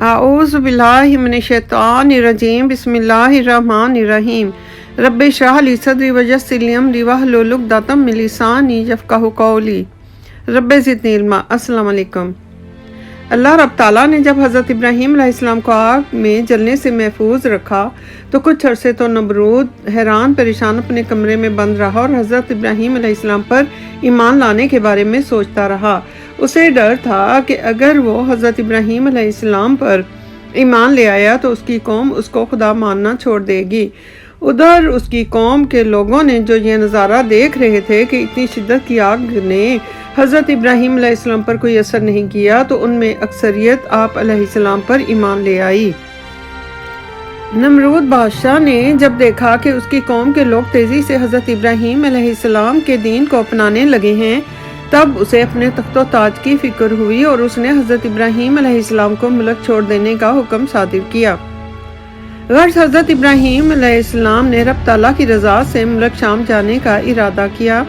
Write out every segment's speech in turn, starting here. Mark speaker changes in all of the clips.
Speaker 1: اعوذ باللہ من الشیطان الرجیم بسم اللہ الرحمن الرحیم رب اشرح لی صدری ویسر لی امری واحلل عقدۃ من لسانی یفقہوا قولی رب زدنی علما۔ السلام علیکم۔ اللہ رب تعالیٰ نے جب حضرت ابراہیم علیہ السلام کو آگ میں جلنے سے محفوظ رکھا تو کچھ عرصے تو نمرود حیران پریشان اپنے کمرے میں بند رہا اور حضرت ابراہیم علیہ السلام پر ایمان لانے کے بارے میں سوچتا رہا۔ اسے ڈر تھا کہ اگر وہ حضرت ابراہیم علیہ السلام پر ایمان لے آیا تو اس کی قوم اس کو خدا ماننا چھوڑ دے گی۔ ادھر اس کی قوم کے لوگوں نے جو یہ نظارہ دیکھ رہے تھے کہ اتنی شدت کی آگ نے حضرت ابراہیم علیہ السلام پر کوئی اثر نہیں کیا تو ان میں اکثریت آپ علیہ السلام پر ایمان لے آئی۔ نمرود بادشاہ نے جب دیکھا کہ اس کی قوم کے لوگ تیزی سے حضرت ابراہیم علیہ السلام کے دین کو اپنانے لگے ہیں تب اسے اپنے تخت و تاج کی فکر ہوئی اور اس نے حضرت ابراہیم علیہ السلام کو ملک چھوڑ دینے کا حکم صادر کیا۔ غرض حضرت ابراہیم علیہ السلام نے رب تعالیٰ کی رضا سے ملک شام جانے کا ارادہ کیا۔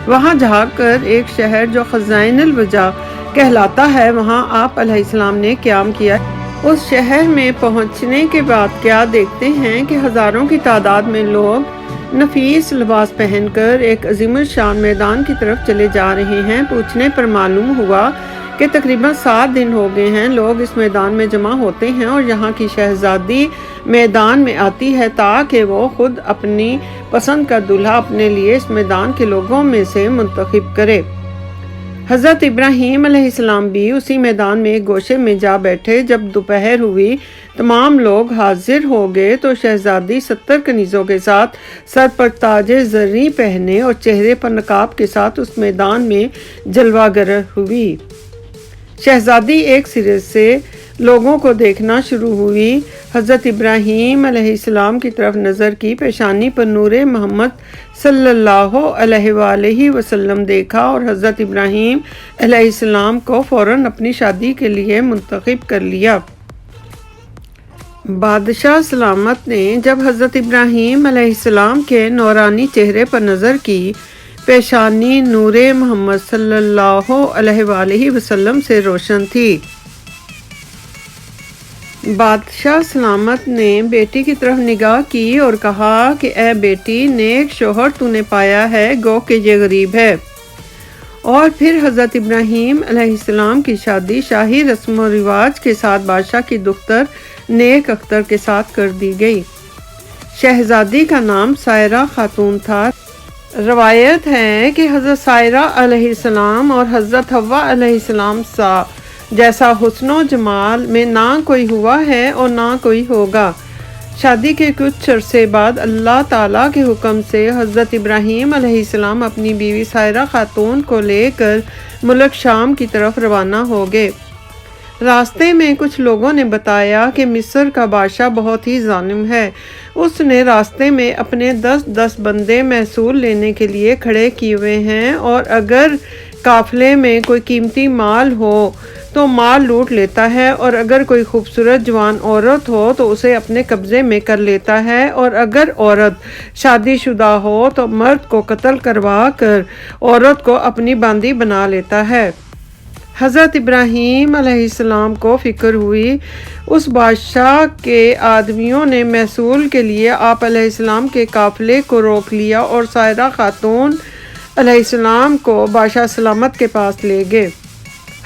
Speaker 1: وہاں جا کر ایک شہر جو خزائن الوجہ کہلاتا ہے وہاں آپ علیہ السلام نے قیام کیا۔ اس شہر میں پہنچنے کے بعد کیا دیکھتے ہیں کہ ہزاروں کی تعداد میں لوگ نفیس لباس پہن کر ایک عظیم الشان میدان کی طرف چلے جا رہے ہیں۔ پوچھنے پر معلوم ہوا کہ تقریباً 7 دن ہو گئے ہیں لوگ اس میدان میں جمع ہوتے ہیں اور یہاں کی شہزادی میدان میں آتی ہے تاکہ وہ خود اپنی پسند کا دولہا اپنے لیے اس میدان کے لوگوں میں سے منتخب کرے۔ حضرت ابراہیم علیہ السلام بھی اسی میدان میں ایک گوشے میں جا بیٹھے۔ جب دوپہر ہوئی تمام لوگ حاضر ہو گئے تو شہزادی 70 کنیزوں کے ساتھ سر پر تاج زریں پہنے اور چہرے پر نقاب کے ساتھ اس میدان میں جلوہ گر ہوئی۔ شہزادی ایک سرے سے لوگوں کو دیکھنا شروع ہوئی۔ حضرت ابراہیم علیہ السلام کی طرف نظر کی، پیشانی پر نور محمد صلی اللہ علیہ وآلہ وسلم دیکھا اور حضرت ابراہیم علیہ السلام کو فوراً اپنی شادی کے لیے منتخب کر لیا۔ بادشاہ سلامت نے جب حضرت ابراہیم علیہ السلام کے نورانی چہرے پر نظر کی، پیشانی نور محمد صلی اللہ علیہ وآلہ وسلم سے روشن تھی۔ بادشاہ سلامت نے بیٹی کی طرف نگاہ کی اور کہا کہ اے بیٹی، نیک شوہر تو نے پایا ہے، گو کہ یہ غریب ہے۔ اور پھر حضرت ابراہیم علیہ السلام کی شادی شاہی رسم و رواج کے ساتھ بادشاہ کی دختر نیک اختر کے ساتھ کر دی گئی۔ شہزادی کا نام سائرہ خاتون تھا۔ روایت ہے کہ حضرت سائرہ علیہ السلام اور حضرت حوا علیہ السلام جیسا حسن و جمال میں نہ کوئی ہوا ہے اور نہ کوئی ہوگا۔ شادی کے کچھ عرصے بعد اللہ تعالیٰ کے حکم سے حضرت ابراہیم علیہ السلام اپنی بیوی سائرہ خاتون کو لے کر ملک شام کی طرف روانہ ہو گئے۔ راستے میں کچھ لوگوں نے بتایا کہ مصر کا بادشاہ بہت ہی ظالم ہے۔ اس نے راستے میں اپنے 10 بندے محصول لینے کے لیے کھڑے کیے ہوئے ہیں اور اگر قافلے میں کوئی قیمتی مال ہو تو مال لوٹ لیتا ہے اور اگر کوئی خوبصورت جوان عورت ہو تو اسے اپنے قبضے میں کر لیتا ہے اور اگر عورت شادی شدہ ہو تو مرد کو قتل کروا کر عورت کو اپنی باندی بنا لیتا ہے۔ حضرت ابراہیم علیہ السلام کو فکر ہوئی۔ اس بادشاہ کے آدمیوں نے محصول کے لیے آپ علیہ السلام کے قافلے کو روک لیا اور سائرہ خاتون علیہ السلام کو بادشاہ سلامت کے پاس لے گئے۔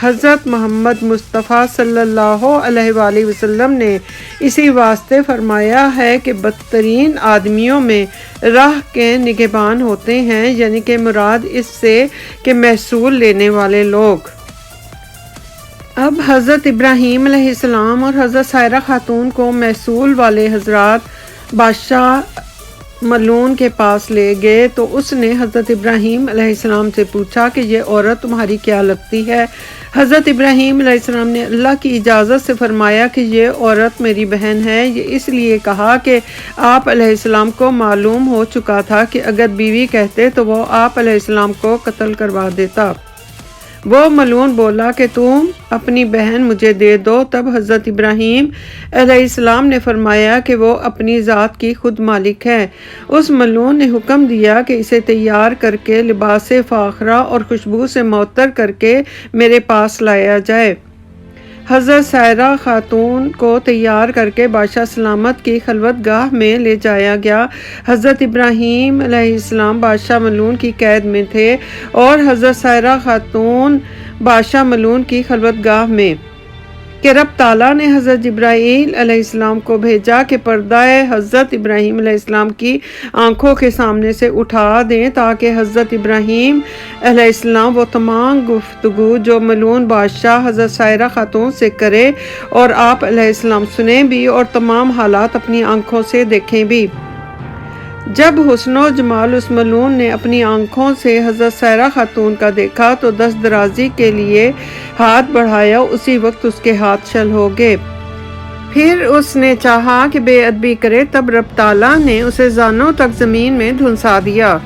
Speaker 1: حضرت محمد مصطفیٰ صلی اللہ علیہ وآلہ وسلم نے اسی واسطے فرمایا ہے کہ بدترین آدمیوں میں راہ کے نگہبان ہوتے ہیں، یعنی کہ مراد اس سے کہ محصول لینے والے لوگ۔ اب حضرت ابراہیم علیہ السلام اور حضرت سائرہ خاتون کو محصول والے حضرات بادشاہ ملعون کے پاس لے گئے تو اس نے حضرت ابراہیم علیہ السلام سے پوچھا کہ یہ عورت تمہاری کیا لگتی ہے؟ حضرت ابراہیم علیہ السلام نے اللہ کی اجازت سے فرمایا کہ یہ عورت میری بہن ہے۔ یہ اس لیے کہا کہ آپ علیہ السلام کو معلوم ہو چکا تھا کہ اگر بیوی کہتے تو وہ آپ علیہ السلام کو قتل کروا دیتا۔ وہ ملعون بولا کہ تم اپنی بہن مجھے دے دو۔ تب حضرت ابراہیم علیہ السلام نے فرمایا کہ وہ اپنی ذات کی خود مالک ہے۔ اس ملعون نے حکم دیا کہ اسے تیار کر کے لباس فاخرہ اور خوشبو سے معطر کر کے میرے پاس لایا جائے۔ حضرت سائرہ خاتون کو تیار کر کے بادشاہ سلامت کی خلوت گاہ میں لے جایا گیا۔ حضرت ابراہیم علیہ السلام بادشاہ ملعون کی قید میں تھے اور حضرت سائرہ خاتون بادشاہ ملعون کی خلوت گاہ میں کہ رب تعالیٰ نے حضرت جبرائیل علیہ السلام کو بھیجا کہ پردہ حضرت ابراہیم علیہ السلام کی آنکھوں کے سامنے سے اٹھا دیں تاکہ حضرت ابراہیم علیہ السلام وہ تمام گفتگو جو ملعون بادشاہ حضرت سائرہ خاتون سے کرے اور آپ علیہ السلام سنیں بھی اور تمام حالات اپنی آنکھوں سے دیکھیں بھی۔ جب حسن و جمال اس ملعون نے اپنی آنکھوں سے حضرت سائرہ خاتون کا دیکھا تو دست درازی کے لیے ہاتھ بڑھایا، اسی وقت اس کے ہاتھ شل ہو گئے۔ پھر اس نے چاہا کہ بے ادبی کرے، تب رب تعالیٰ نے اسے زانوں تک زمین میں دھنسا دیا۔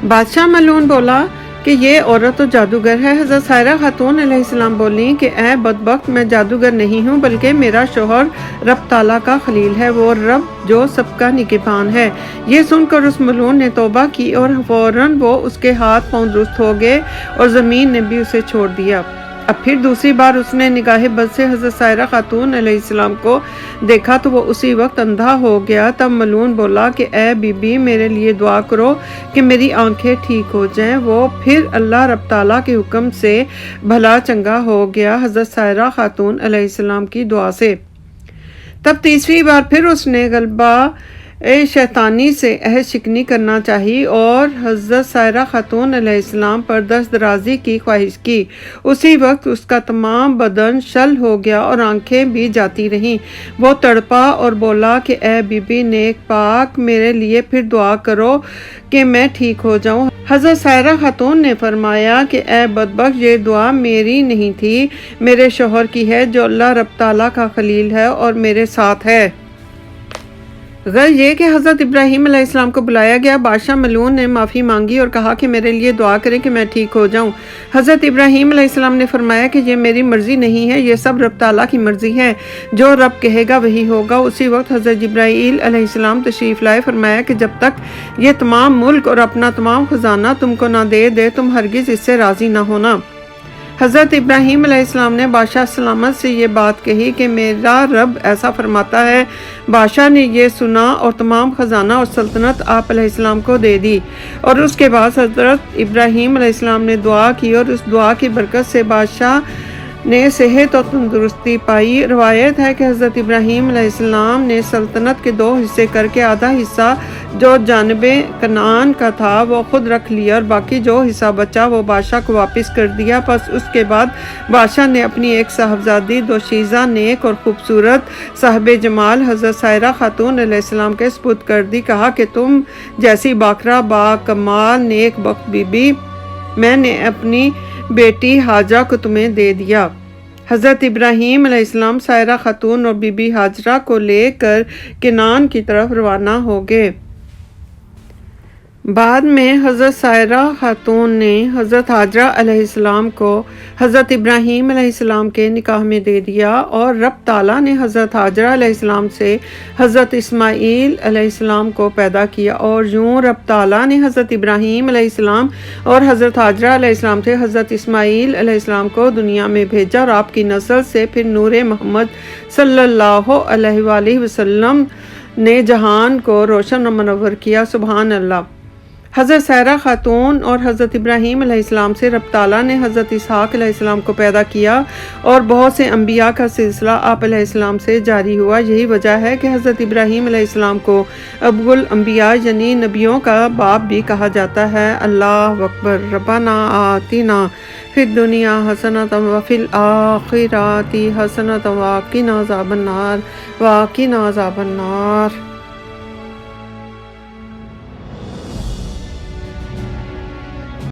Speaker 1: بادشاہ ملعون بولا کہ یہ عورت تو جادوگر ہے۔ حضرت سائرہ خاتون علیہ السلام بولی کہ اے بدبخت، میں جادوگر نہیں ہوں بلکہ میرا شوہر رب تعالیٰ کا خلیل ہے، وہ رب جو سب کا نگہبان ہے۔ یہ سن کر اس ملعون نے توبہ کی اور فوراً وہ اس کے ہاتھ پاؤں درست ہو گئے اور زمین نے بھی اسے چھوڑ دیا۔ اب پھر دوسری بار اس نے نگاہ بد سے حضرت سائرہ خاتون علیہ السلام کو دیکھا تو وہ اسی وقت اندھا ہو گیا۔ تب ملعون بولا کہ اے بی بی، میرے لیے دعا کرو کہ میری آنکھیں ٹھیک ہو جائیں۔ وہ پھر اللہ رب تعالیٰ کے حکم سے بھلا چنگا ہو گیا حضرت سائرہ خاتون علیہ السلام کی دعا سے۔ تب تیسری بار پھر اس نے غلبہ شیطانی سے عہد شکنی کرنا چاہی اور حضرت سائرہ خاتون علیہ السلام پر دست درازی کی خواہش کی۔ اسی وقت اس کا تمام بدن شل ہو گیا اور آنکھیں بھی جاتی رہیں۔ وہ تڑپا اور بولا کہ اے بی بی نیک پاک، میرے لیے پھر دعا کرو کہ میں ٹھیک ہو جاؤں۔ حضرت سائرہ خاتون نے فرمایا کہ اے بدبخت، یہ دعا میری نہیں تھی، میرے شوہر کی ہے جو اللہ رب تعالیٰ کا خلیل ہے اور میرے ساتھ ہے۔ غرض یہ کہ حضرت ابراہیم علیہ السلام کو بلایا گیا۔ بادشاہ ملعون نے معافی مانگی اور کہا کہ میرے لیے دعا کریں کہ میں ٹھیک ہو جاؤں۔ حضرت ابراہیم علیہ السلام نے فرمایا کہ یہ میری مرضی نہیں ہے، یہ سب رب تعالیٰ کی مرضی ہے، جو رب کہے گا وہی ہوگا۔ اسی وقت حضرت جبرائیل علیہ السلام تشریف لائے، فرمایا کہ جب تک یہ تمام ملک اور اپنا تمام خزانہ تم کو نہ دے تم ہرگز اس سے راضی نہ ہونا۔ حضرت ابراہیم علیہ السلام نے بادشاہ سلامت سے یہ بات کہی کہ میرا رب ایسا فرماتا ہے۔ بادشاہ نے یہ سنا اور تمام خزانہ اور سلطنت آپ علیہ السلام کو دے دی، اور اس کے بعد حضرت ابراہیم علیہ السلام نے دعا کی اور اس دعا کی برکت سے بادشاہ نے صحت اور تندرستی پائی۔ روایت ہے کہ حضرت ابراہیم علیہ السلام نے سلطنت کے 2 حصے کر کے آدھا حصہ جو جانب کنعان کا تھا وہ خود رکھ لیا اور باقی جو حصہ بچا وہ بادشاہ کو واپس کر دیا۔ پس اس کے بعد بادشاہ نے اپنی ایک صاحبزادی دوشیزہ نیک اور خوبصورت صاحب جمال حضرت سائرہ خاتون علیہ السلام کے سپرد کر دی۔ کہا کہ تم جیسی باکرہ با کمال نیک بخت بی بی میں نے اپنی بیٹی حاجرہ کو تمہیں دے دیا۔ حضرت ابراہیم علیہ السلام سائرہ خاتون اور بی بی حاجرہ کو لے کر کنعان کی طرف روانہ ہو گئے۔ بعد میں حضرت سائرہ خاتون نے حضرت حاجرہ علیہ السلام کو حضرت ابراہیم علیہ السلام کے نکاح میں دے دیا، اور رب تعالیٰ نے حضرت حاجرہ علیہ السلام سے حضرت اسماعیل علیہ السلام کو پیدا کیا، اور یوں رب تعالیٰ نے حضرت ابراہیم علیہ السلام اور حضرت حاجرہ علیہ السلام سے حضرت اسماعیل علیہ السلام کو دنیا میں بھیجا، اور آپ کی نسل سے پھر نور محمد صلی اللہ علیہ وآلہ وسلم نے جہان کو روشن و منور کیا۔ سبحان اللہ۔ حضرت سائرہ خاتون اور حضرت ابراہیم علیہ السلام سے رب تعالیٰ نے حضرت اسحاق علیہ السلام کو پیدا کیا، اور بہت سے انبیاء کا سلسلہ آپ علیہ السلام سے جاری ہوا۔ یہی وجہ ہے کہ حضرت ابراہیم علیہ السلام کو ابو الانبیاء یعنی نبیوں کا باپ بھی کہا جاتا ہے۔ اللہ اکبر۔ ربنا آتنا فی الدنیا حسنۃ وفی الآخرۃ حسنۃ وقنا عذاب النار۔